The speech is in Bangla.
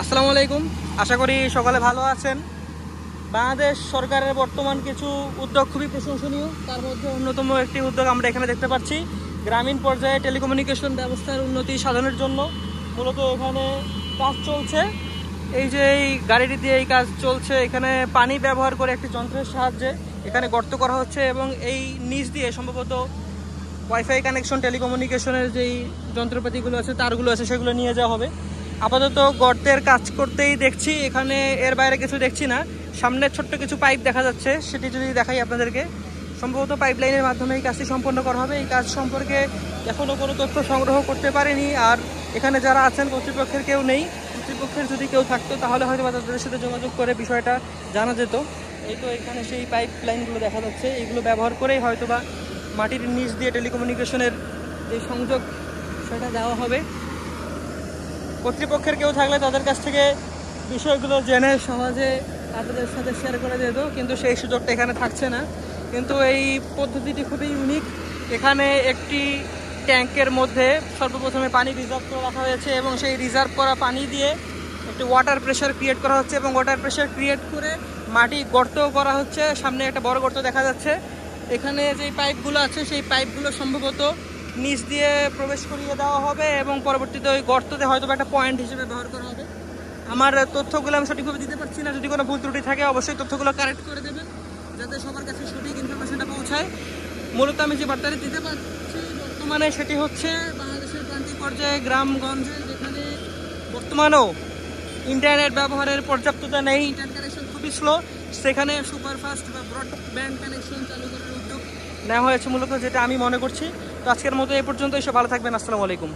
আসসালামু আলাইকুম। আশা করি সকালে ভালো আছেন। বাংলাদেশ সরকারের বর্তমান কিছু উদ্যোগ খুবই প্রশংসনীয়। তার মধ্যে অন্যতম একটি উদ্যোগ আমরা এখানে দেখতে পাচ্ছি, গ্রামীণ পর্যায়ে টেলিকমিউনিকেশন ব্যবস্থার উন্নতি সাধনের জন্য মূলত এখানে কাজ চলছে। এই যে এই গাড়িটি দিয়ে এই কাজ চলছে, এখানে পানি ব্যবহার করে একটি যন্ত্রের সাহায্যে এখানে গর্ত করা হচ্ছে এবং এই নিচ দিয়ে সম্ভবত ওয়াইফাই কানেকশন, টেলিকমিউনিকেশনের যেই যন্ত্রপাতিগুলো আছে, তারগুলো আছে, সেগুলো নিয়ে যাওয়া হবে। আপাতত গর্তের কাজ করতেই দেখছি, এখানে এর বাইরে কিছু দেখছি না। সামনে ছোট্ট কিছু পাইপ দেখা যাচ্ছে, সেটি যদি দেখাই আপনাদেরকে, সম্ভবত পাইপ লাইনের মাধ্যমে এই কাজটি সম্পন্ন করা হবে। এই কাজ সম্পর্কে এখনও কোনো তথ্য সংগ্রহ করতে পারিনি। আর এখানে যারা আছেন কর্তৃপক্ষের কেউ নেই। কর্তৃপক্ষের যদি কেউ থাকতো তাহলে হয়তো তাদের সাথে যোগাযোগ করে বিষয়টা জানা যেত। এই তো এখানে সেই পাইপ লাইনগুলো দেখা যাচ্ছে, এইগুলো ব্যবহার করেই হয়তো বা মাটির নিচ দিয়ে টেলিকমিউনিকেশনের যে সংযোগ সেটা দেওয়া হবে। কর্তৃপক্ষের কেউ থাকলে তাদের কাছ থেকে বিষয়গুলো জেনে সমাজে তাদের সাথে শেয়ার করে দিত, কিন্তু সেই সুযোগটা এখানে থাকছে না। কিন্তু এই পদ্ধতিটি খুবই ইউনিক। এখানে একটি ট্যাঙ্কের মধ্যে সর্বপ্রথমে পানি রিজার্ভ করে রাখা হয়েছে এবং সেই রিজার্ভ করা পানি দিয়ে একটি ওয়াটার প্রেশার ক্রিয়েট করা হচ্ছে এবং ওয়াটার প্রেশার ক্রিয়েট করে মাটি গর্ত করা হচ্ছে। সামনে একটা বড় গর্ত দেখা যাচ্ছে। এখানে যে পাইপগুলো আছে সেই পাইপগুলো সম্ভবত নিচ দিয়ে প্রবেশ করিয়ে দেওয়া হবে এবং পরবর্তীতে ওই গর্ততে হয়তো একটা পয়েন্ট হিসেবে ব্যবহার করা হবে। আমার তথ্যগুলো আমি সঠিকভাবে দিতে পারছি না, যদি কোনো ভুল ত্রুটি থাকে অবশ্যই তথ্যগুলো কারেক্ট করে দেবেন যাতে সবার কাছে সঠিক ইনফরমেশনটা পৌঁছায়। মূলত আমি যে বার্তাটি দিতে পারছি বর্তমানে সেটি হচ্ছে বাংলাদেশের প্রান্তিক পর্যায়ে গ্রামগঞ্জে যেখানে বর্তমানেও ইন্টারনেট ব্যবহারের পর্যাপ্ততা নেই, ইন্টারনেট কানেকশন খুবই স্লো, সেখানে সুপারফাস্ট বা ব্রডব্যান্ড কানেকশন চালু করার উদ্যোগ নেওয়া হয়েছে মূলত, যেটা আমি মনে করছি। তো আজকের মতো এই পর্যন্ত, এসে ভালো থাকবেন। আসসালামু আলাইকুম।